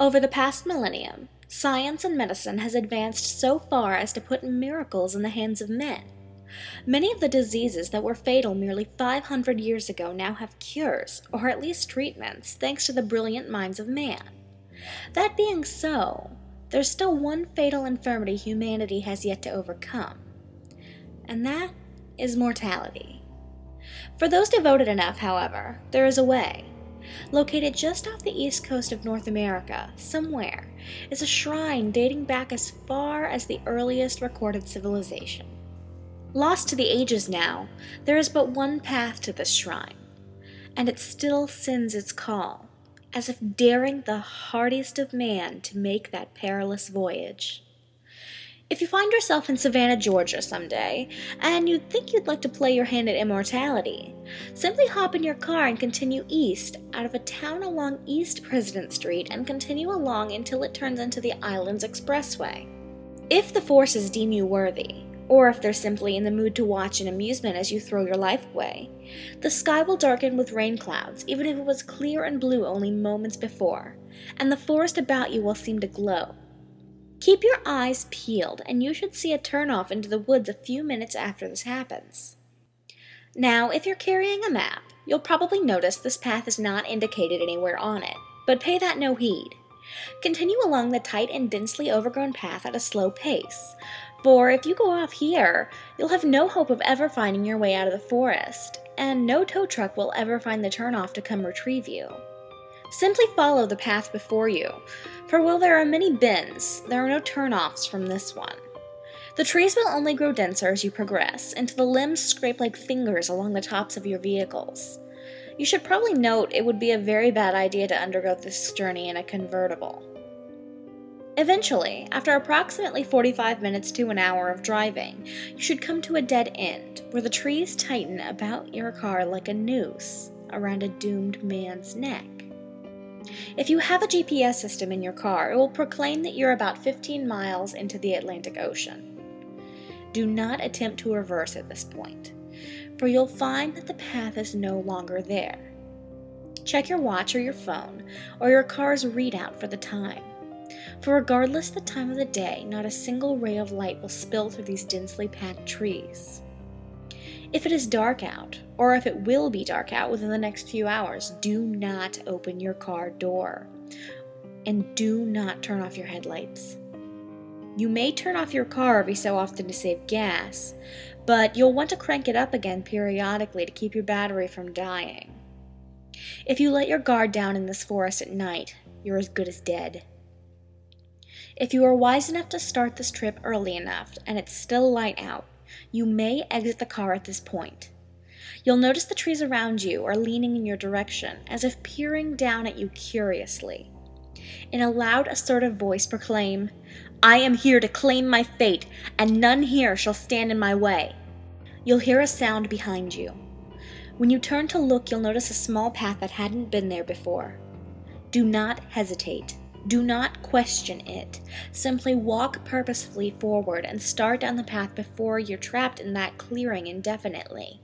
Over the past millennium, science and medicine has advanced so far as to put miracles in the hands of men. Many of the diseases that were fatal merely 500 years ago now have cures, or at least treatments, thanks to the brilliant minds of man. That being so, there's still one fatal infirmity humanity has yet to overcome, and that is mortality. For those devoted enough, however, there is a way. Located just off the east coast of North America, somewhere, is a shrine dating back as far as the earliest recorded civilization. Lost to the ages now, there is but one path to this shrine, and it still sends its call, as if daring the hardiest of man to make that perilous voyage. If you find yourself in Savannah, Georgia someday, and you think you'd like to play your hand at immortality, simply hop in your car and continue east out of a town along East President Street and continue along until it turns into the Islands Expressway. If the forces deem you worthy, or if they're simply in the mood to watch in amusement as you throw your life away, the sky will darken with rain clouds, even if it was clear and blue only moments before, and the forest about you will seem to glow. Keep your eyes peeled, and you should see a turnoff into the woods a few minutes after this happens. Now, if you're carrying a map, you'll probably notice this path is not indicated anywhere on it, but pay that no heed. Continue along the tight and densely overgrown path at a slow pace, for if you go off here, you'll have no hope of ever finding your way out of the forest, and no tow truck will ever find the turnoff to come retrieve you. Simply follow the path before you, for while there are many bends, there are no turnoffs from this one. The trees will only grow denser as you progress, until the limbs scrape like fingers along the tops of your vehicles. You should probably note it would be a very bad idea to undergo this journey in a convertible. Eventually, after approximately 45 minutes to an hour of driving, you should come to a dead end, where the trees tighten about your car like a noose around a doomed man's neck. If you have a GPS system in your car, it will proclaim that you're about 15 miles into the Atlantic Ocean. Do not attempt to reverse at this point, for you'll find that the path is no longer there. Check your watch or your phone, or your car's readout for the time, for regardless the time of the day, not a single ray of light will spill through these densely packed trees. If it is dark out, or if it will be dark out within the next few hours, do not open your car door, and do not turn off your headlights. You may turn off your car every so often to save gas, but you'll want to crank it up again periodically to keep your battery from dying. If you let your guard down in this forest at night, you're as good as dead. If you are wise enough to start this trip early enough and it's still light out, you may exit the car at this point. You'll notice the trees around you are leaning in your direction, as if peering down at you curiously. In a loud, assertive voice proclaim, "I am here to claim my fate, and none here shall stand in my way." You'll hear a sound behind you. When you turn to look, you'll notice a small path that hadn't been there before. Do not hesitate. Do not question it. Simply walk purposefully forward and start down the path before you're trapped in that clearing indefinitely.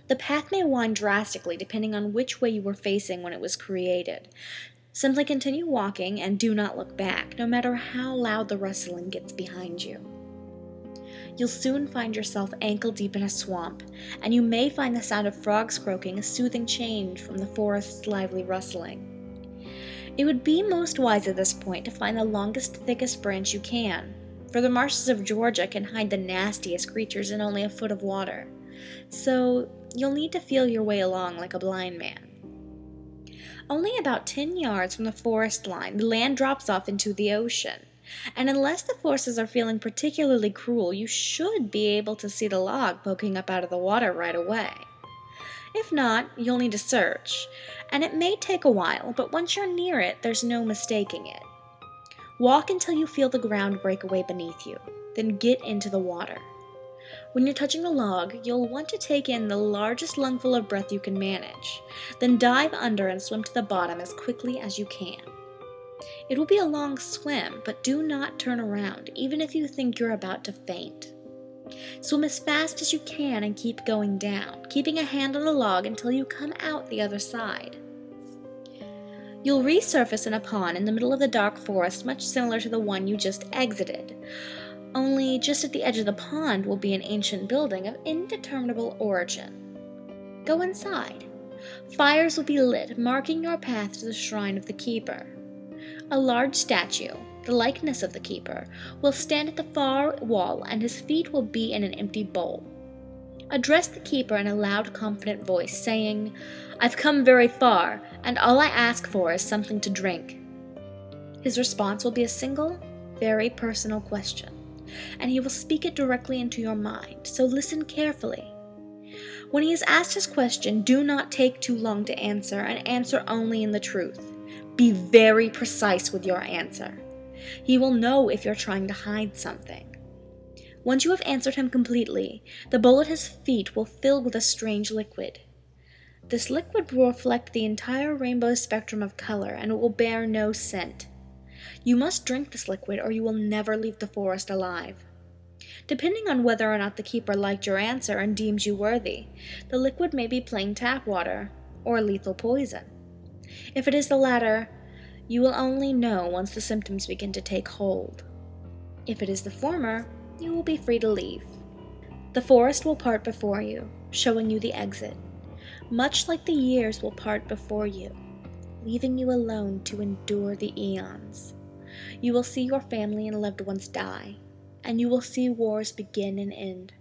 The path may wind drastically depending on which way you were facing when it was created. Simply continue walking and do not look back, no matter how loud the rustling gets behind you. You'll soon find yourself ankle-deep in a swamp, and you may find the sound of frogs croaking a soothing change from the forest's lively rustling. It would be most wise at this point to find the longest, thickest branch you can, for the marshes of Georgia can hide the nastiest creatures in only a foot of water, so you'll need to feel your way along like a blind man. Only about 10 yards from the forest line, the land drops off into the ocean, and unless the forces are feeling particularly cruel, you should be able to see the log poking up out of the water right away. If not, you'll need to search, and it may take a while, but once you're near it, there's no mistaking it. Walk until you feel the ground break away beneath you, then get into the water. When you're touching the log, you'll want to take in the largest lungful of breath you can manage, then dive under and swim to the bottom as quickly as you can. It will be a long swim, but do not turn around, even if you think you're about to faint. Swim as fast as you can and keep going down, keeping a hand on the log until you come out the other side. You'll resurface in a pond in the middle of the dark forest, much similar to the one you just exited. Only just at the edge of the pond will be an ancient building of indeterminable origin. Go inside. Fires will be lit, marking your path to the shrine of the keeper. A large statue, the likeness of the keeper, will stand at the far wall, and his feet will be in an empty bowl. Address the keeper in a loud, confident voice, saying, "I've come very far, and all I ask for is something to drink." His response will be a single, very personal question, and he will speak it directly into your mind, so listen carefully. When he has asked his question, do not take too long to answer, and answer only in the truth. Be very precise with your answer. He will know if you're trying to hide something. Once you have answered him completely, the bowl at his feet will fill with a strange liquid. This liquid will reflect the entire rainbow spectrum of color, and it will bear no scent. You must drink this liquid, or you will never leave the forest alive. Depending on whether or not the keeper liked your answer and deems you worthy, the liquid may be plain tap water, or lethal poison. If it is the latter, you will only know once the symptoms begin to take hold. If it is the former, you will be free to leave. The forest will part before you, showing you the exit, much like the years will part before you, leaving you alone to endure the eons. You will see your family and loved ones die, and you will see wars begin and end,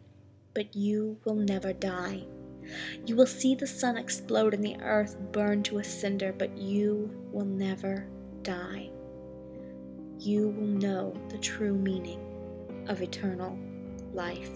but you will never die. You will see the sun explode and the earth burn to a cinder, but you will never die. You will know the true meaning of eternal life.